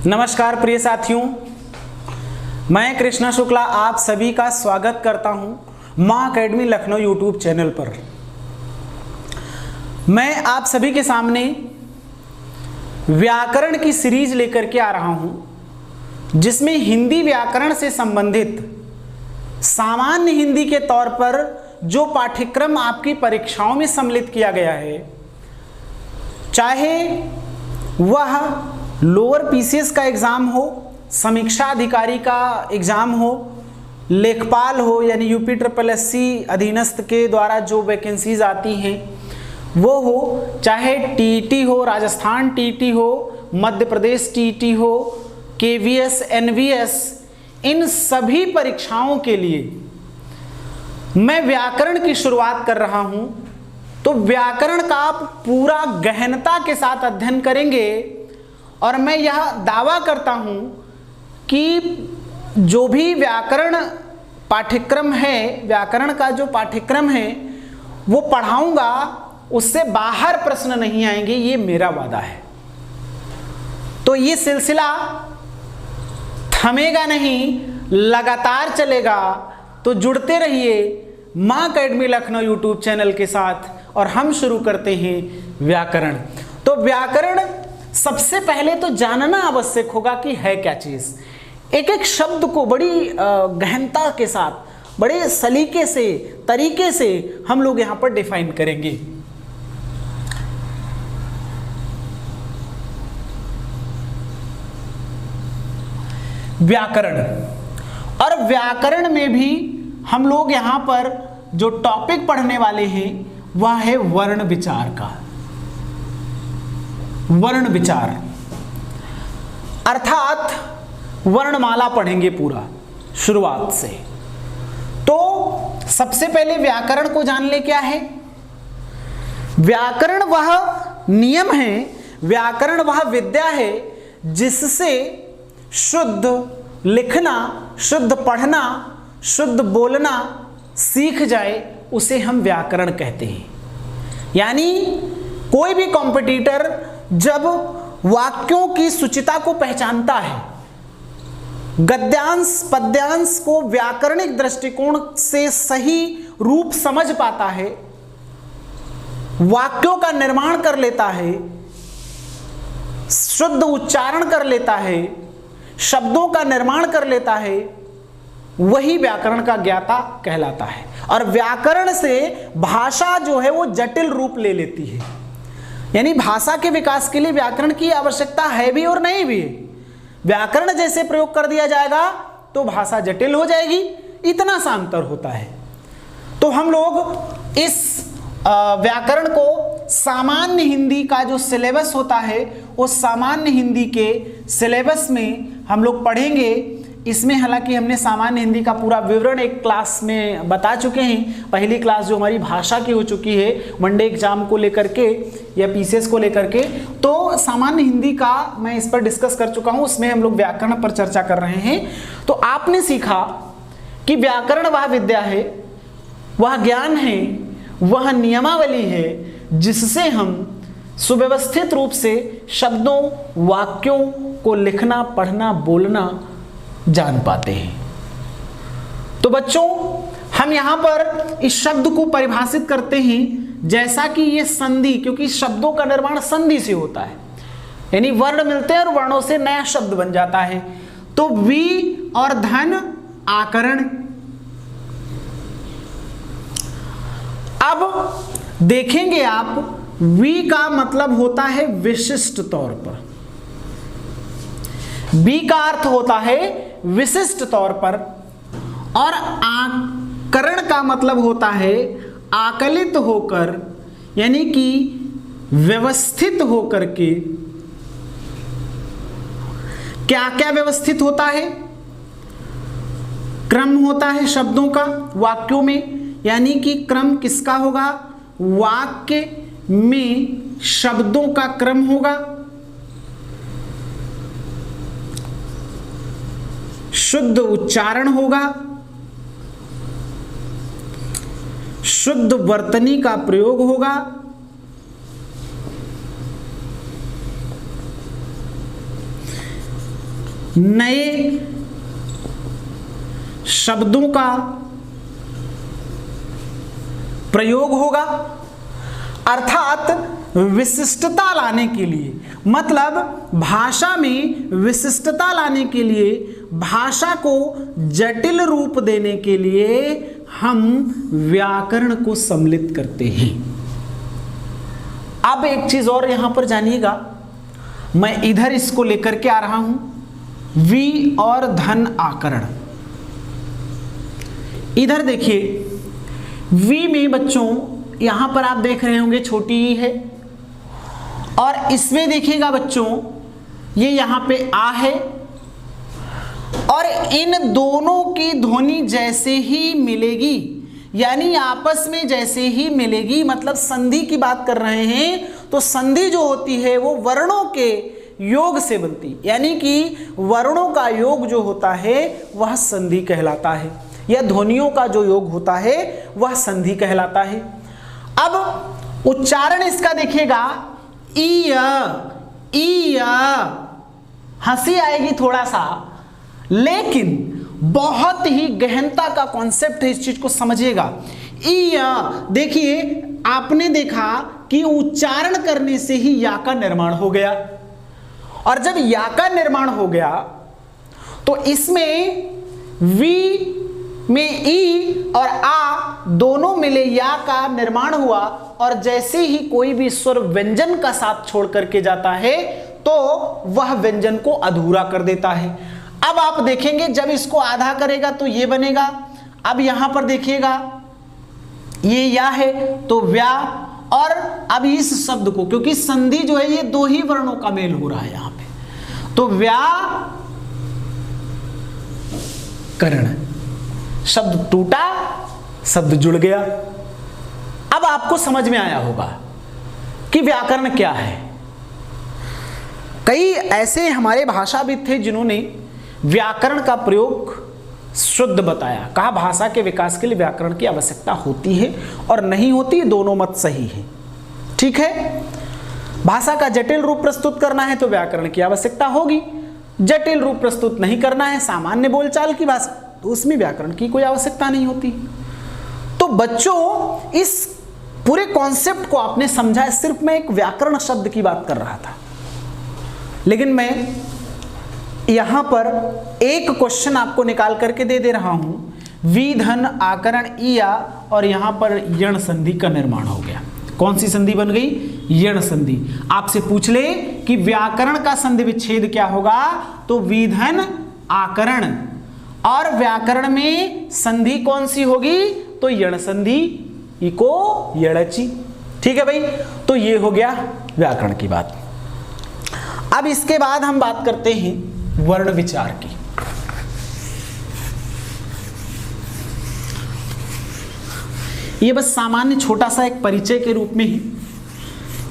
नमस्कार प्रिय साथियों, मैं कृष्णा शुक्ला आप सभी का स्वागत करता हूं मां अकेडमी लखनऊ यूट्यूब चैनल पर। मैं आप सभी के सामने व्याकरण की सीरीज लेकर के आ रहा हूं, जिसमें हिंदी व्याकरण से संबंधित सामान्य हिंदी के तौर पर जो पाठ्यक्रम आपकी परीक्षाओं में सम्मिलित किया गया है, चाहे वह लोअर पीसीएस का एग्जाम हो, समीक्षा अधिकारी का एग्जाम हो, लेखपाल हो यानी यूपी ट्रिपल एससी अधीनस्थ के द्वारा जो वैकेंसीज आती हैं वो हो, चाहे टीईटी हो, राजस्थान टीईटी हो, मध्य प्रदेश टीईटी हो, केवीएस, एनवीएस, इन सभी परीक्षाओं के लिए मैं व्याकरण की शुरुआत कर रहा हूं। तो व्याकरण का आप पूरा गहनता के साथ अध्ययन करेंगे और मैं यह दावा करता हूं कि जो भी व्याकरण पाठ्यक्रम है, व्याकरण का जो पाठ्यक्रम है वो पढ़ाऊंगा, उससे बाहर प्रश्न नहीं आएंगे, ये मेरा वादा है। तो ये सिलसिला थमेगा नहीं, लगातार चलेगा। तो जुड़ते रहिए मां अकेडमी लखनऊ यूट्यूब चैनल के साथ और हम शुरू करते हैं व्याकरण। तो व्याकरण सबसे पहले तो जानना आवश्यक होगा कि है क्या चीज। एक एक शब्द को बड़ी गहनता के साथ, बड़े सलीके से, तरीके से हम लोग यहां पर डिफाइन करेंगे। व्याकरण, और व्याकरण में भी हम लोग यहां पर जो टॉपिक पढ़ने वाले हैं वह है वर्ण विचार का। वर्ण विचार अर्थात वर्णमाला पढ़ेंगे पूरा शुरुआत से। तो सबसे पहले व्याकरण को जान ले क्या है। व्याकरण वह नियम है, व्याकरण वह विद्या है जिससे शुद्ध लिखना, शुद्ध पढ़ना, शुद्ध बोलना सीख जाए, उसे हम व्याकरण कहते हैं। यानी कोई भी कॉम्पिटिटर जब वाक्यों की सुचिता को पहचानता है, गद्यांश पद्यांश को व्याकरणिक दृष्टिकोण से सही रूप समझ पाता है, वाक्यों का निर्माण कर लेता है, शुद्ध उच्चारण कर लेता है, शब्दों का निर्माण कर लेता है, वही व्याकरण का ज्ञाता कहलाता है। और व्याकरण से भाषा जो है वो जटिल रूप ले लेती है। यानी भाषा के विकास के लिए व्याकरण की आवश्यकता है भी और नहीं भी है। व्याकरण जैसे प्रयोग कर दिया जाएगा तो भाषा जटिल हो जाएगी, इतना सा अंतर होता है। तो हम लोग इस व्याकरण को सामान्य हिंदी का जो सिलेबस होता है, उस सामान्य हिंदी के सिलेबस में हम लोग पढ़ेंगे। इसमें हालांकि हमने सामान्य हिंदी का पूरा विवरण एक क्लास में बता चुके हैं। पहली क्लास जो हमारी भाषा की हो चुकी है वनडे एग्जाम को लेकर के या पीसीएस को लेकर के, तो सामान्य हिंदी का मैं इस पर डिस्कस कर चुका हूं, उसमें हम लोग व्याकरण पर चर्चा कर रहे हैं। तो आपने सीखा कि व्याकरण वह विद्या है, वह ज्ञान है, वह नियमावली है जिससे हम सुव्यवस्थित रूप से शब्दों, वाक्यों को लिखना, पढ़ना, बोलना जान पाते हैं। तो बच्चों, हम यहां पर इस शब्द को परिभाषित करते हैं जैसा कि ये संधि, क्योंकि शब्दों का निर्माण संधि से होता है, यानी वर्ण मिलते हैं और वर्णों से नया शब्द बन जाता है। तो वी और धन आकरण। अब देखेंगे आप, वी का मतलब होता है विशिष्ट तौर पर, बी का अर्थ होता है विशिष्ट तौर पर, और आकरण का मतलब होता है आकलित होकर, यानी कि व्यवस्थित होकर के। क्या क्या व्यवस्थित होता है? क्रम होता है शब्दों का वाक्यों में, यानी कि क्रम किसका होगा? वाक्य में शब्दों का क्रम होगा। शुद्ध उच्चारण होगा, शुद्ध वर्तनी का प्रयोग होगा, नए शब्दों का प्रयोग होगा, अर्थात विशिष्टता लाने के लिए, मतलब भाषा में विशिष्टता लाने के लिए, भाषा को जटिल रूप देने के लिए हम व्याकरण को सम्मिलित करते हैं। अब एक चीज और यहां पर जानिएगा, मैं इधर इसको लेकर के आ रहा हूं, वी और धन आकरण। इधर देखिए, वी में बच्चों यहां पर आप देख रहे होंगे छोटी ई है, और इसमें देखिएगा बच्चों ये यहां पे आ है, और इन दोनों की ध्वनि जैसे ही मिलेगी, यानी आपस में जैसे ही मिलेगी, मतलब संधि की बात कर रहे हैं, तो संधि जो होती है वो वर्णों के योग से बनती, यानी कि वर्णों का योग जो होता है वह संधि कहलाता है, या ध्वनियों का जो योग होता है वह संधि कहलाता है। अब उच्चारण इसका देखिएगा, ईय, हंसी आएगी थोड़ा सा, लेकिन बहुत ही गहनता का कॉन्सेप्ट है, इस चीज को समझिएगा। ईय, देखिए आपने देखा कि उच्चारण करने से ही या का निर्माण हो गया, और जब या का निर्माण हो गया तो इसमें वी में ई और आ दोनों मिले या का निर्माण हुआ, और जैसे ही कोई भी स्वर व्यंजन का साथ छोड़ करके जाता है तो वह व्यंजन को अधूरा कर देता है। अब आप देखेंगे जब इसको आधा करेगा तो ये बनेगा। अब यहां पर देखिएगा ये या है तो व्या, और अब इस शब्द को, क्योंकि संधि जो है ये दो ही वर्णों का मेल हो रहा है यहां पे, तो व्याकरण, शब्द टूटा, शब्द जुड़ गया। अब आपको समझ में आया होगा कि व्याकरण क्या है। कई ऐसे हमारे भाषाविद थे जिन्होंने व्याकरण का प्रयोग शुद्ध बताया, कहा भाषा के विकास के लिए व्याकरण की आवश्यकता होती है और नहीं होती, दोनों मत सही है। ठीक है, भाषा का जटिल रूप प्रस्तुत करना है तो व्याकरण की आवश्यकता होगी, जटिल रूप प्रस्तुत नहीं करना है, सामान्य बोलचाल की भाषा, तो उसमें व्याकरण की कोई आवश्यकता नहीं होती। तो बच्चों इस पूरे कॉन्सेप्ट को आपने समझा, सिर्फ मैं एक व्याकरण शब्द की बात कर रहा था, लेकिन मैं यहां पर एक क्वेश्चन आपको निकाल करके दे रहा हूं, वी धन आकरण इया, और यहां पर यण संधि का निर्माण हो गया। कौन सी संधि बन गई? यण संधि। आपसे पूछ ले कि व्याकरण का संधि विच्छेद क्या होगा, तो विधन आकरण, और व्याकरण में संधि कौन सी होगी, तो यण संधि, इको यणचि। ठीक है भाई, तो ये हो गया व्याकरण की बात। अब इसके बाद हम बात करते हैं वर्ण विचार की। ये बस सामान्य छोटा सा एक परिचय के रूप में ही,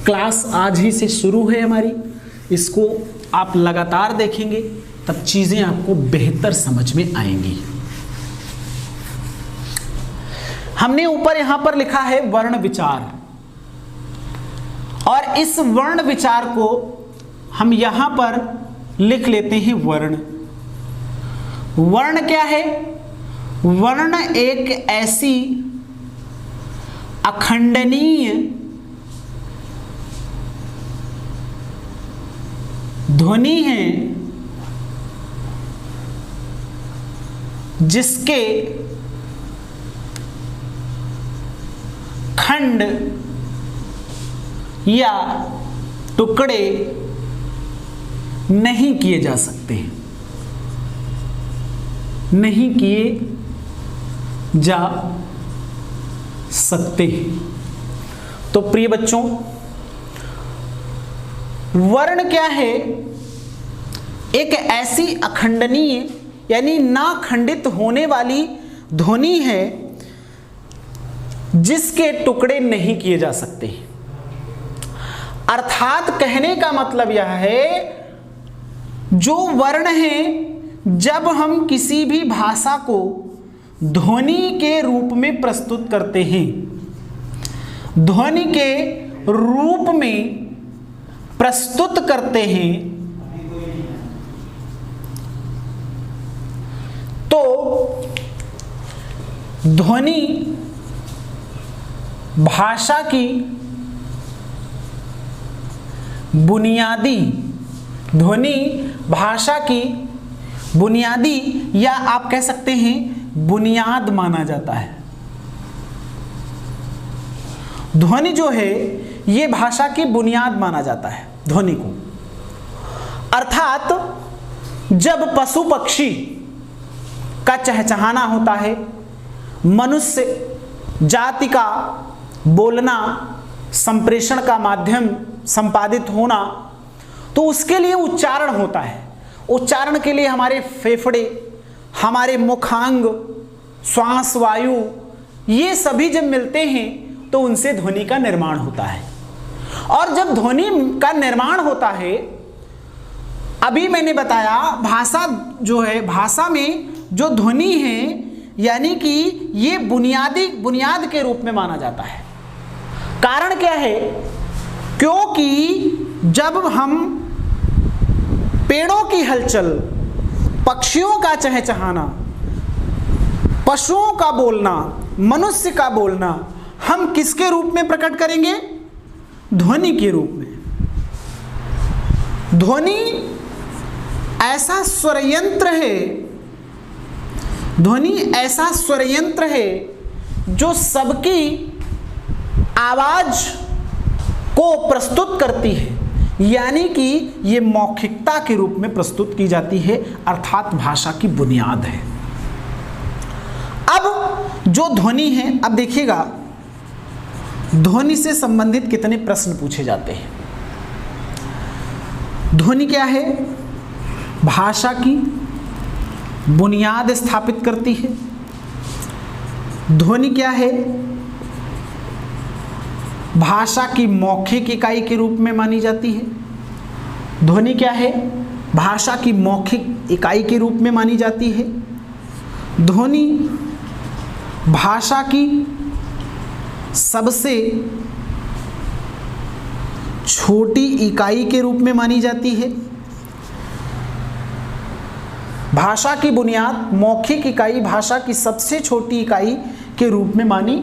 क्लास आज ही से शुरू है हमारी, इसको आप लगातार देखेंगे तब चीजें आपको बेहतर समझ में आएंगी। हमने ऊपर यहां पर लिखा है वर्ण विचार, और इस वर्ण विचार को हम यहां पर लिख लेते हैं वर्ण। वर्ण क्या है? वर्ण एक ऐसी अखंडनीय ध्वनि है जिसके खंड या टुकड़े नहीं किए जा सकते, नहीं किए जा सकते। तो प्रिय बच्चों, वर्ण क्या है? एक ऐसी अखंडनीय यानी ना खंडित होने वाली ध्वनि है जिसके टुकड़े नहीं किए जा सकते। अर्थात कहने का मतलब यह है, जो वर्ण है जब हम किसी भी भाषा को ध्वनि के रूप में प्रस्तुत करते हैं, ध्वनि के रूप में प्रस्तुत करते हैं, ध्वनि भाषा की बुनियादी, ध्वनि भाषा की बुनियादी या आप कह सकते हैं बुनियाद माना जाता है। ध्वनि जो है ये भाषा की बुनियाद माना जाता है ध्वनि को। अर्थात जब पशु पक्षी का चहचहाना होता है, मनुष्य जाति का बोलना, संप्रेषण का माध्यम संपादित होना, तो उसके लिए उच्चारण होता है। उच्चारण के लिए हमारे फेफड़े, हमारे मुखांग, श्वास वायु, ये सभी जब मिलते हैं तो उनसे ध्वनि का निर्माण होता है। और जब ध्वनि का निर्माण होता है, अभी मैंने बताया भाषा जो है, भाषा में जो ध्वनि है यानी कि ये बुनियाद के रूप में माना जाता है। कारण क्या है? क्योंकि जब हम पेड़ों की हलचल, पक्षियों का चहचहाना, पशुओं का बोलना, मनुष्य का बोलना हम किसके रूप में प्रकट करेंगे? ध्वनि के रूप में। ध्वनि ऐसा स्वर यंत्र है, ध्वनि ऐसा स्वर यंत्र है जो सबकी आवाज को प्रस्तुत करती है, यानी कि ये मौखिकता के रूप में प्रस्तुत की जाती है, अर्थात भाषा की बुनियाद है। अब जो ध्वनि है, अब देखिएगा ध्वनि से संबंधित कितने प्रश्न पूछे जाते हैं। ध्वनि क्या है? भाषा की बुनियाद स्थापित करती है। ध्वनि क्या है? भाषा की मौखिक इकाई के रूप में मानी जाती है। ध्वनि क्या है? भाषा की मौखिक इकाई के रूप में मानी जाती है। ध्वनि भाषा की सबसे छोटी इकाई के रूप में मानी जाती है। भाषा की बुनियाद मौखिक इकाई भाषा की सबसे छोटी इकाई के रूप में मानी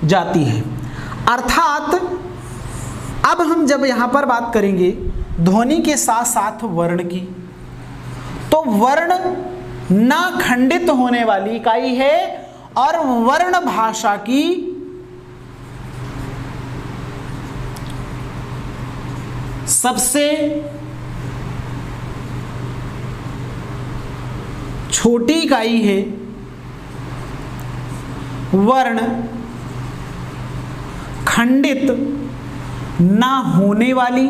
जाती है। अर्थात अब हम जब यहाँ पर बात करेंगे ध्वनि के साथ साथ वर्ण की, तो वर्ण ना खंडित होने वाली इकाई है और वर्ण भाषा की सबसे छोटी इकाई है। वर्ण खंडित ना होने वाली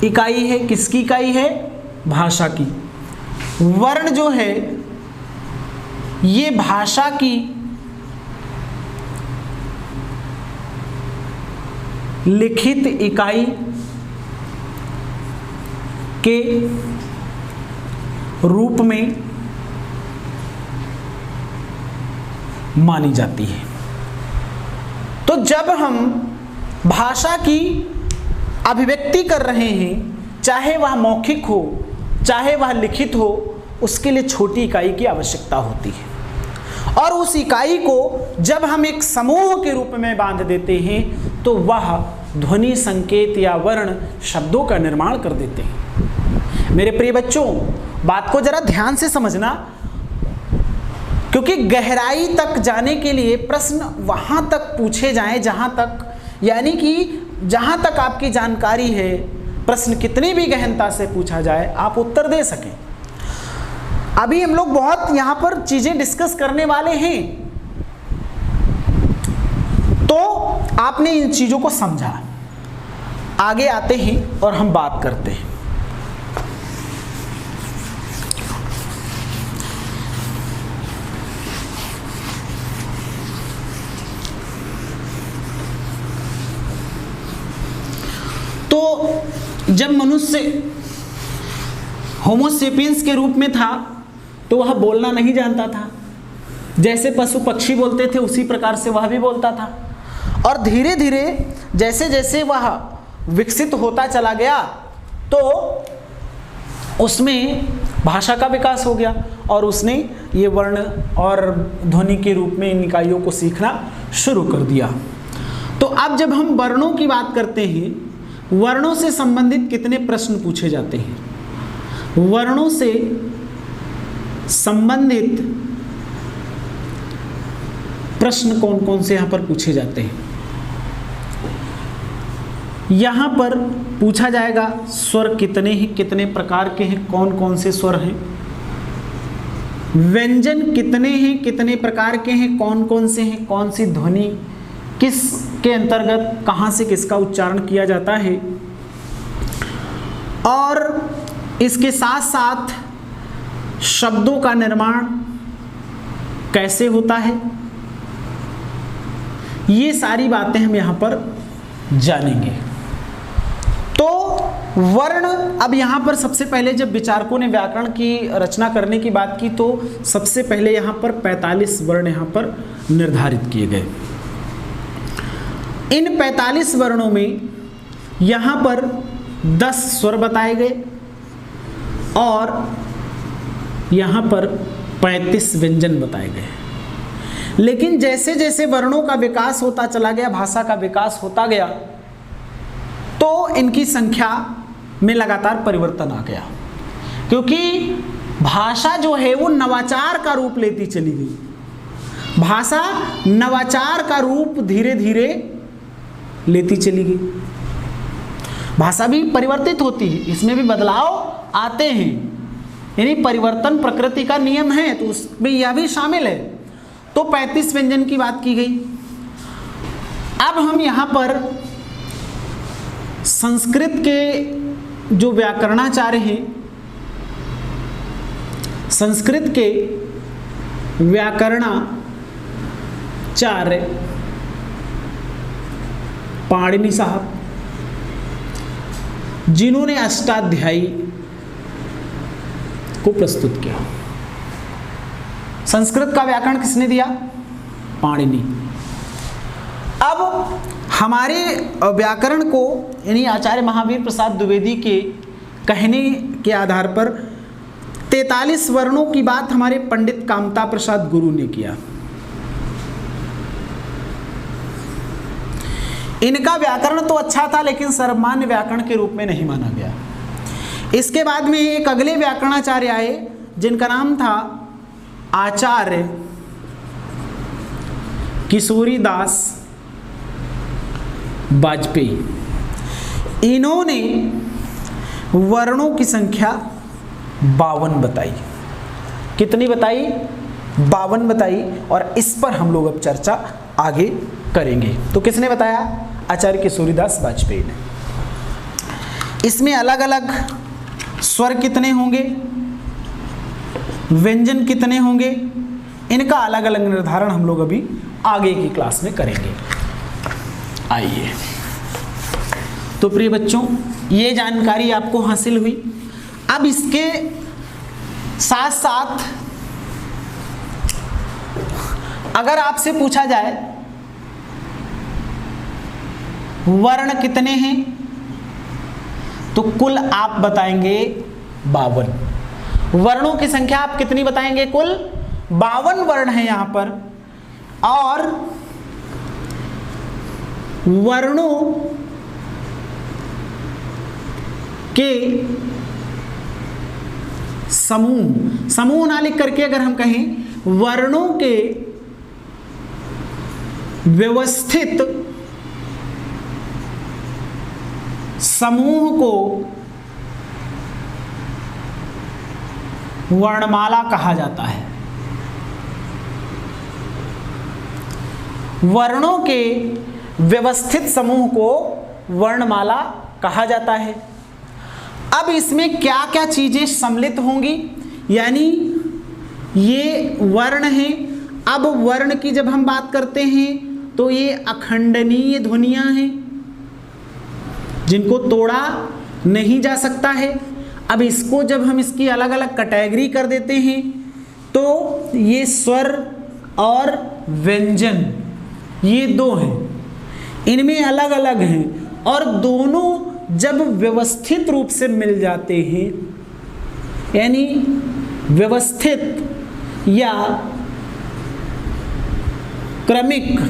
इकाई है। किसकी इकाई है? भाषा की। वर्ण जो है ये भाषा की लिखित इकाई के रूप में मानी जाती है। तो जब हम भाषा की अभिव्यक्ति कर रहे हैं, चाहे वह मौखिक हो चाहे वह लिखित हो, उसके लिए छोटी इकाई की आवश्यकता होती है। और उस इकाई को जब हम एक समूह के रूप में बांध देते हैं तो वह ध्वनि संकेत या वर्ण शब्दों का निर्माण कर देते हैं। मेरे प्रिय बच्चों, बात को जरा ध्यान से समझना, क्योंकि गहराई तक जाने के लिए प्रश्न वहां तक पूछे जाएं जहां तक, यानी कि जहां तक आपकी जानकारी है, प्रश्न कितनी भी गहनता से पूछा जाए आप उत्तर दे सकें। अभी हम लोग बहुत यहां पर चीजें डिस्कस करने वाले हैं, तो आपने इन चीजों को समझा। आगे आते हैं और हम बात करते हैं। तो जब मनुष्य होमो सेपियंस के रूप में था तो वह बोलना नहीं जानता था। जैसे पशु पक्षी बोलते थे उसी प्रकार से वह भी बोलता था। और धीरे धीरे जैसे जैसे वह विकसित होता चला गया तो उसमें भाषा का विकास हो गया और उसने ये वर्ण और ध्वनि के रूप में इन इकाइयों को सीखना शुरू कर दिया। तो अब जब हम वर्णों की बात करते हैं, वर्णों से संबंधित कितने प्रश्न पूछे जाते हैं? वर्णों से संबंधित प्रश्न कौन कौन से यहां पर पूछे जाते हैं? यहां पर पूछा जाएगा स्वर कितने हैं, कितने प्रकार के हैं, कौन कौन से स्वर हैं। व्यंजन कितने हैं, कितने प्रकार के हैं, कौन कौन से हैं, कौन सी ध्वनि किस के अंतर्गत कहां से किसका उच्चारण किया जाता है। और इसके साथ साथ शब्दों का निर्माण कैसे होता है, ये सारी बातें हम यहां पर जानेंगे। तो वर्ण, अब यहां पर सबसे पहले जब विचारकों ने व्याकरण की रचना करने की बात की तो सबसे पहले यहां पर 45 वर्ण यहां पर निर्धारित किए गए। इन 45 वर्णों में यहां पर 10 स्वर बताए गए और यहां पर 35 व्यंजन बताए गए। लेकिन जैसे जैसे वर्णों का विकास होता चला गया, भाषा का विकास होता गया, तो इनकी संख्या में लगातार परिवर्तन आ गया, क्योंकि भाषा जो है वो नवाचार का रूप लेती चली गई। भाषा नवाचार का रूप धीरे धीरे लेती चली गई। भाषा भी परिवर्तित होती है, इसमें भी बदलाव आते हैं, यानी परिवर्तन प्रकृति का नियम है, तो उसमें यह भी शामिल है। तो 35 व्यंजन की बात की गई। अब हम यहां पर संस्कृत के जो व्याकरणाचार्य हैं, संस्कृत के व्याकरणाचार्य पाणिनि साहब, जिन्होंने अष्टाध्यायी को प्रस्तुत किया। संस्कृत का व्याकरण किसने दिया? पाणिनि। अब हमारे व्याकरण को यानी आचार्य महावीर प्रसाद द्विवेदी के कहने के आधार पर 43 वर्णों की बात हमारे पंडित कामता प्रसाद गुरु ने किया। इनका व्याकरण तो अच्छा था, लेकिन सर्वमान्य व्याकरण के रूप में नहीं माना गया। इसके बाद में एक अगले व्याकरणाचार्य आए, जिनका नाम था आचार्य किशोरीदास वाजपेयी। इन्होंने वर्णों की संख्या 52 बताई। कितनी बताई? 52 बताई। और इस पर हम लोग अब चर्चा आगे करेंगे। तो किसने बताया? आचार्य किशोरीदास वाजपेयी ने। इसमें अलग अलग स्वर कितने होंगे, व्यंजन कितने होंगे, इनका अलग अलग निर्धारण हम लोग अभी आगे की क्लास में करेंगे। आइए, तो प्रिय बच्चों, ये जानकारी आपको हासिल हुई। अब इसके साथ साथ अगर आपसे पूछा जाए वर्ण कितने हैं, तो कुल आप बताएंगे 52। वर्णों की संख्या आप कितनी बताएंगे? कुल 52 वर्ण हैं यहां पर। और वर्णों के समूह ना लिख करके अगर हम कहें वर्णों के व्यवस्थित समूह को वर्णमाला कहा जाता है। वर्णों के व्यवस्थित समूह को वर्णमाला कहा जाता है। अब इसमें क्या क्या चीजें सम्मिलित होंगी, यानी ये वर्ण हैं। अब वर्ण की जब हम बात करते हैं तो ये अखंडनीय ध्वनियां हैं, जिनको तोड़ा नहीं जा सकता है। अब इसको जब हम इसकी अलग अलग कैटेगरी कर देते हैं तो ये स्वर और व्यंजन ये दो हैं, इनमें अलग अलग हैं, और दोनों जब व्यवस्थित रूप से मिल जाते हैं यानी व्यवस्थित या क्रमिक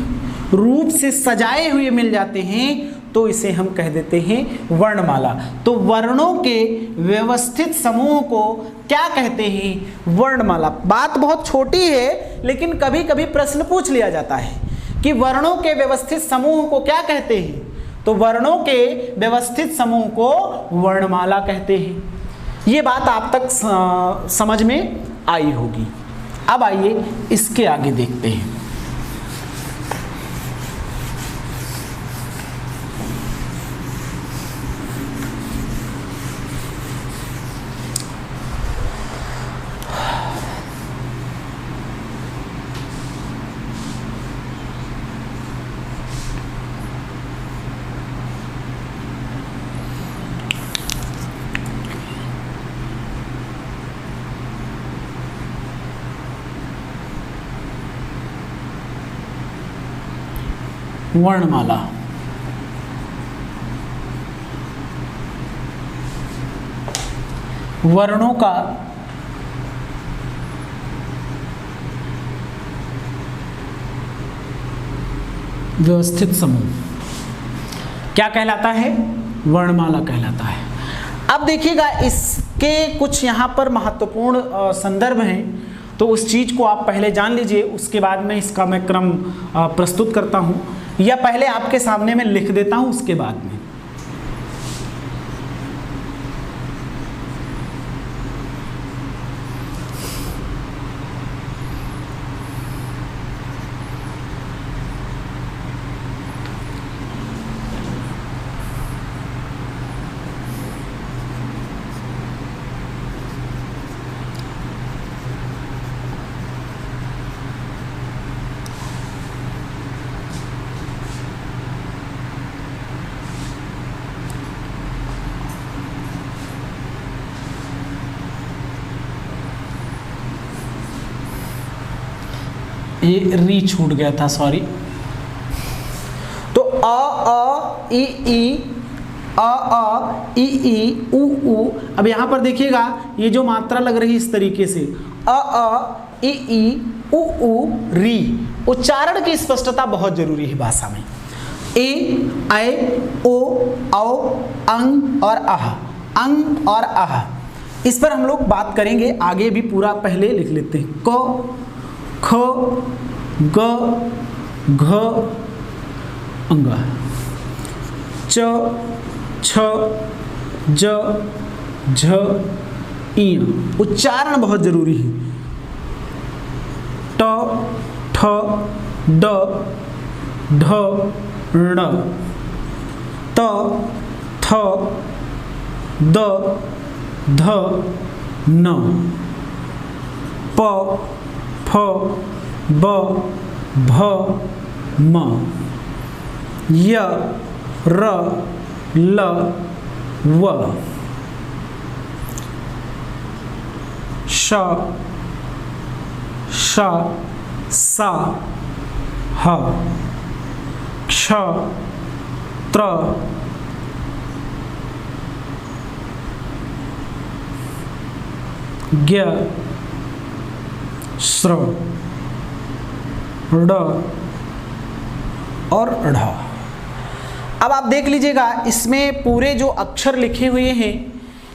रूप से सजाए हुए मिल जाते हैं तो इसे हम कह देते हैं वर्णमाला। तो वर्णों के व्यवस्थित समूह को क्या कहते हैं? वर्णमाला। बात बहुत छोटी है लेकिन कभी कभी प्रश्न पूछ लिया जाता है कि वर्णों के व्यवस्थित समूह को क्या कहते हैं? तो वर्णों के व्यवस्थित समूह को वर्णमाला कहते हैं। ये बात आप तक समझ में आई होगी। अब आइए इसके आगे देखते हैं। वर्णमाला। वर्णों का व्यवस्थित समूह क्या कहलाता है? वर्णमाला कहलाता है। अब देखिएगा इसके कुछ यहां पर महत्वपूर्ण संदर्भ हैं, तो उस चीज को आप पहले जान लीजिए, उसके बाद में इसका मैं क्रम प्रस्तुत करता हूं, या पहले आपके सामने मैं लिख देता हूं उसके बाद में। ये री छूट गया था, सॉरी। तो अ ई ई, अ ई ई, उ। अब यहां पर देखिएगा ये जो मात्रा लग रही है इस तरीके से, अ ई ई, उ री। उच्चारण की स्पष्टता बहुत जरूरी है भाषा में। ए ओ औ अंग और अह, अंग और अह, इस पर हम लोग बात करेंगे आगे भी। पूरा पहले लिख लेते हैं। क ख ग घ अंग, च छ ज झ इ। उच्चारण बहुत जरूरी है। ट ठ ड ढ ण, त थ द ध न, प फ ब भ म, य र ल व, श श स ह, क्ष त्र ज्ञ श्र ड और ढ़। अब आप देख लीजिएगा इसमें पूरे जो अक्षर लिखे हुए हैं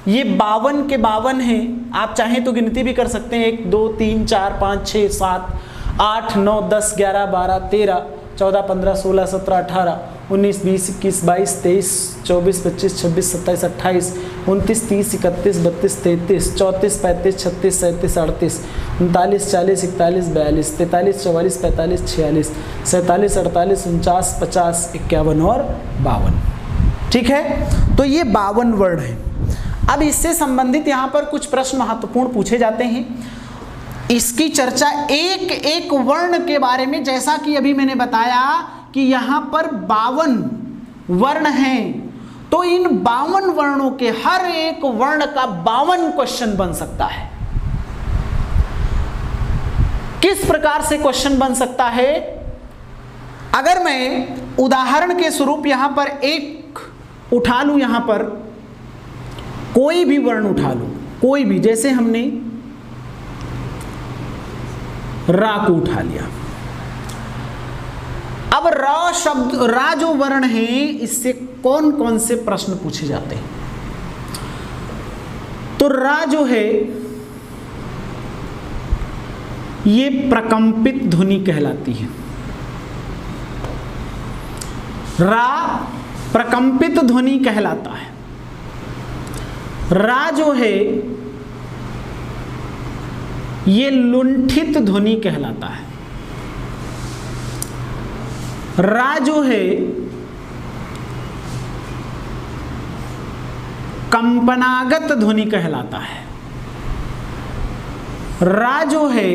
ये 52 के 52 हैं। आप चाहें तो गिनती भी कर सकते हैं, 1 2 3 4 5 6 7 8 9 10 11 12 13 14 15 16 17 18 19 20 21 22 23 24 25 26 27 28 29 30 31 32 33 34 35 36 37 38 39 40 41 42 43 44 45 46 47 48 49 50 51 और 52। ठीक है, तो ये 52 वर्ड हैं। अब इससे संबंधित यहाँ पर कुछ प्रश्न महत्वपूर्ण पूछे जाते हैं। इसकी चर्चा एक एक वर्ण के बारे में, जैसा कि अभी मैंने बताया कि यहाँ पर 52 वर्ण हैं, तो इन 52 वर्णों के हर एक वर्ण का 52 क्वेश्चन बन सकता है। किस प्रकार से क्वेश्चन बन सकता है? अगर मैं उदाहरण के स्वरूप यहां पर एक उठा लूं, यहां पर कोई भी वर्ण उठा लूं, कोई भी, जैसे हमने रा को उठा लिया। अब रा शब्द, रा जो वर्ण है, इससे कौन कौन से प्रश्न पूछे जाते हैं? तो रा जो है ये प्रकंपित ध्वनि कहलाती है। रा प्रकंपित ध्वनि कहलाता है। रा जो है ये लुंठित ध्वनि कहलाता है। रा जो है कंपनागत ध्वनि कहलाता है। रा जो है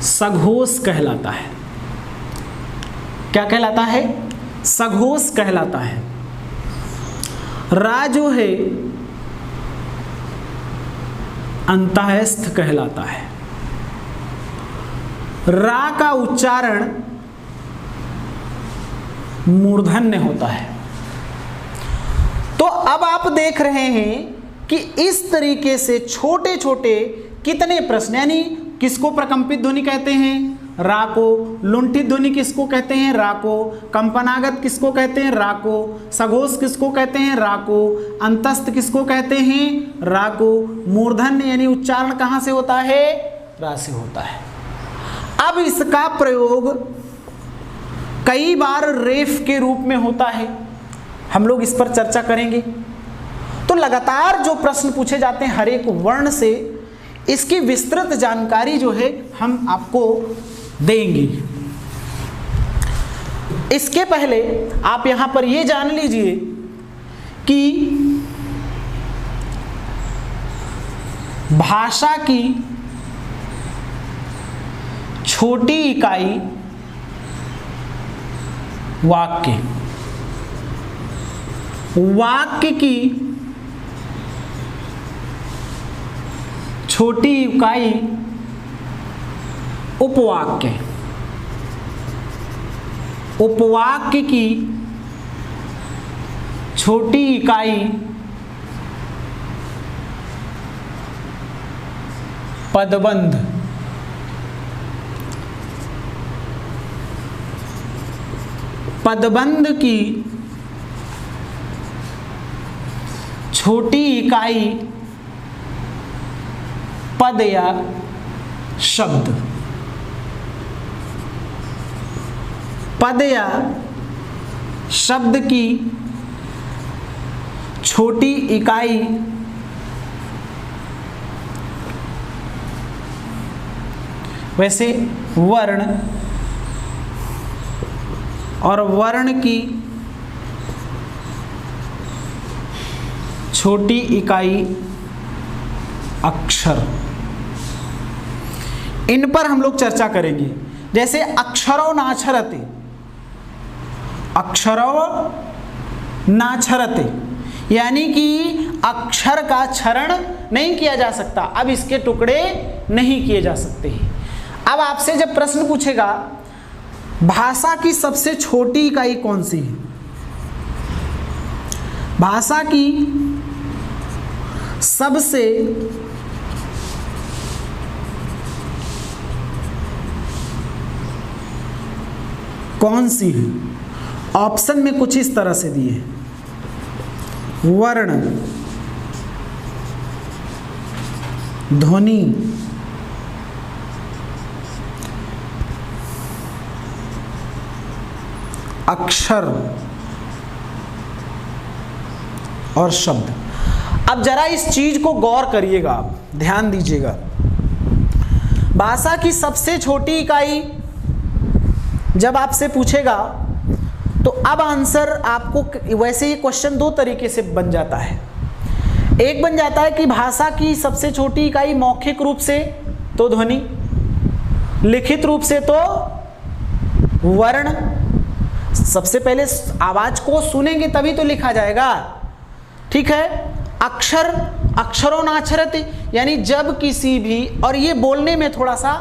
सघोष कहलाता है। क्या कहलाता है? सघोष कहलाता है। रा जो है अंतःस्थ कहलाता है। रा का उच्चारण मूर्धन्य होता है। तो अब आप देख रहे हैं कि इस तरीके से छोटे छोटे कितने प्रश्न, यानी किसको प्रकंपित ध्वनि कहते हैं? रा को। लुंठित ध्वनि किसको कहते हैं? रा को। कंपनागत किसको कहते हैं? रा को। सघोष किसको कहते हैं? रा को। अंतस्थ किसको कहते हैं? रा को। मूर्धन्य यानी उच्चारण कहाँ से होता है? रा से होता है। अब इसका प्रयोग कई बार रेफ के रूप में होता है, हम लोग इस पर चर्चा करेंगे। तो लगातार जो प्रश्न पूछे जाते हैं हर एक वर्ण से, इसकी विस्तृत जानकारी जो है हम आपको देंगे। इसके पहले आप यहां पर यह जान लीजिए कि भाषा की छोटी इकाई वाक्य, वाक्य की छोटी इकाई उपवाक्य, उपवाक्य की छोटी इकाई पदबंध, पदबंध की छोटी इकाई पद या शब्द, पद या शब्द की छोटी इकाई वैसे वर्ण, और वर्ण की छोटी इकाई अक्षर। इन पर हम लोग चर्चा करेंगे। जैसे अक्षरो नाक्षरते, अक्षरो नाक्षरते, यानी कि अक्षर का क्षरण नहीं किया जा सकता, अब इसके टुकड़े नहीं किए जा सकते। अब आपसे जब प्रश्न पूछेगा भाषा की सबसे छोटी इकाई कौन सी है, भाषा की सबसे कौन सी है, ऑप्शन में कुछ इस तरह से दिए, वर्ण, ध्वनि, अक्षर और शब्द। अब जरा इस चीज को गौर करिएगा, आप ध्यान दीजिएगा। भाषा की सबसे छोटी इकाई जब आपसे पूछेगा तो अब आंसर आपको, वैसे ये क्वेश्चन दो तरीके से बन जाता है। एक बन जाता है कि भाषा की सबसे छोटी इकाई मौखिक रूप से तो ध्वनि, लिखित रूप से तो वर्ण। सबसे पहले आवाज को सुनेंगे तभी तो लिखा जाएगा, ठीक है। अक्षर, अक्षरो नाक्षरते, यानी जब किसी भी, और ये बोलने में थोड़ा सा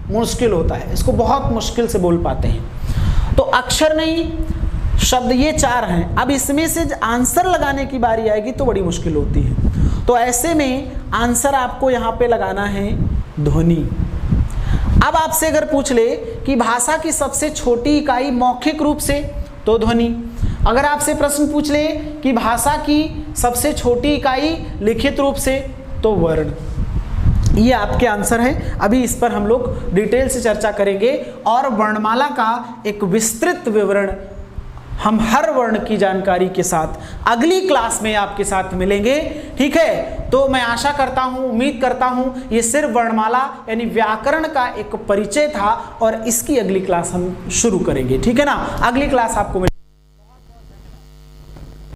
मुश्किल होता है, इसको बहुत मुश्किल से बोल पाते हैं। तो अक्षर नहीं, शब्द ये 4 हैं। अब इसमें से आंसर लगाने की बारी आएगी तो बड़ी मुश्किल होती है। तो ऐसे में आंसर आपको यहाँ पे लगाना है ध्वनि। अब आपसे अगर पूछ ले कि भाषा की सबसे छोटी इकाई मौखिक रूप से, तो ध्वनि। अगर आपसे प्रश्न पूछ ले कि भाषा की सबसे छोटी इकाई लिखित रूप से, तो वर्ण। ये आपके आंसर हैं। अभी इस पर हम लोग डिटेल से चर्चा करेंगे और वर्णमाला का एक विस्तृत विवरण हम हर वर्ण की जानकारी के साथ अगली क्लास में आपके साथ मिलेंगे। ठीक है, तो मैं आशा करता हूं, उम्मीद करता हूं ये सिर्फ वर्णमाला यानी व्याकरण का एक परिचय था और इसकी अगली क्लास हम शुरू करेंगे। ठीक है ना, अगली क्लास आपको